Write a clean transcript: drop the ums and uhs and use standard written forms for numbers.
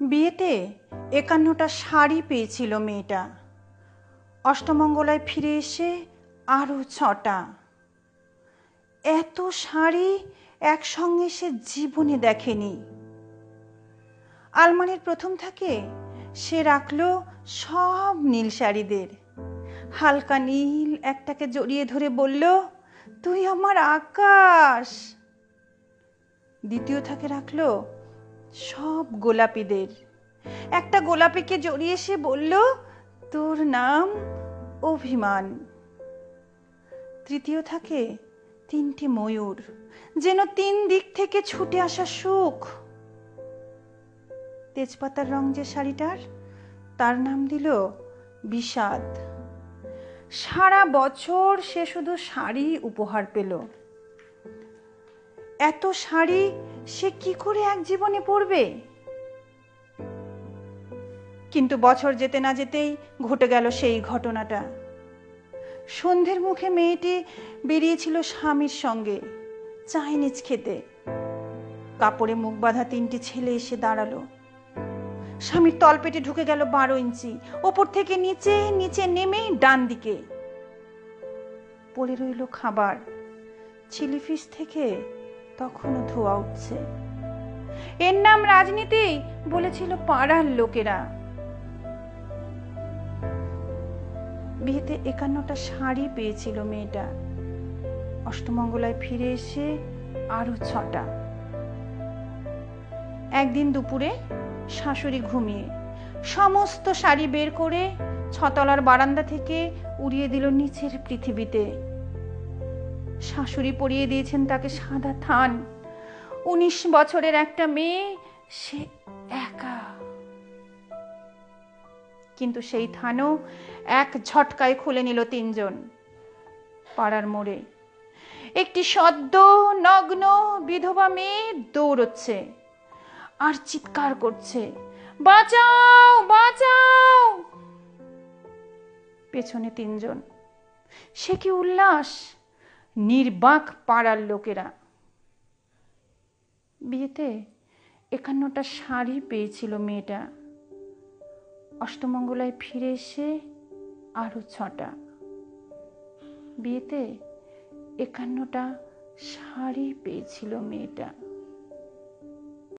বিয়েতে ৫১টা শাড়ি পেয়েছিল মেয়েটা। অষ্টমঙ্গলায় ফিরে এসে আরও ৬টা। এত শাড়ি একসঙ্গে সে জীবনে দেখেনি। আলমারির প্রথম থাকে সে রাখলো সব নীল শাড়িদের। হালকা নীল একটাকে জড়িয়ে ধরে বলল, তুই আমার আকাশ। দ্বিতীয় থাকে রাখলো সব গোলাপিদের। একটা গোলাপিকে জড়িয়ে সে বলল, তোর নাম অভিমান। তৃতীয় থাকে ৩টি ময়ূর, যেন ৩ দিক থেকে ছুটে আসা সুখ। তেজপাতার রং যে শাড়িটার, তার নাম দিল বিষাদ। সারা বছর সে শুধু শাড়ি উপহার পেল। এত শাড়ি সে কি করে এক জীবনে পরবে? কিন্তু বছর যেতে না যেতেই ঘটে গেল সেই ঘটনাটা। সন্ধ্যের মুখে মেয়েটি বেরিয়েছিল স্বামীর সঙ্গে চাইনিজ খেতে। কাপড়ে মুখ বাঁধা ৩টি ছেলে এসে দাঁড়ালো। স্বামীর তলপেটে ঢুকে গেল ১২ ইঞ্চি। ওপর থেকে নিচে নিচে নেমে ডান দিকে পড়ে রইল খাবার। চিলি ফিশ থেকে তখনও ধোঁয়া উঠছে। এর নাম রাজনীতি বলেছিল পাড়ার লোকেরা। বিয়েতে ৫১টা শাড়ি পেয়েছিল মেয়েটা। অষ্টমঙ্গলায় ফিরে এসে আরো ৬টা। একদিন দুপুরে শাশুড়ি ঘুমিয়ে সমস্ত শাড়ি বের করে ৬তলার বারান্দা থেকে উড়িয়ে দিল নিচের পৃথিবীতে। শাশুড়ি পরিয়ে দিয়েছেন তাকে সাদা থান। ১৯ বছরের একটা মেয়ে, সে একা। কিন্তু সেই থানও এক ঝটকায় খুলে নিল ৩ জন। পাড়ার মোড়ে একটি সদ্য নগ্ন বিধবা মেয়ে দৌড়চ্ছে আর চিৎকার করছে, বাঁচাও বাঁচাও। পেছনে ৩ জন। সে কি উল্লাস! নির্বাক পাড়ার লোকেরা। বিয়েতে ৫১টা শাড়ি পেয়েছিল মেয়েটা। অষ্টমঙ্গলায় ফিরে এসে আরো ৬টা। বিয়েতে ৫১টা শাড়ি পেয়েছিল মেয়েটা।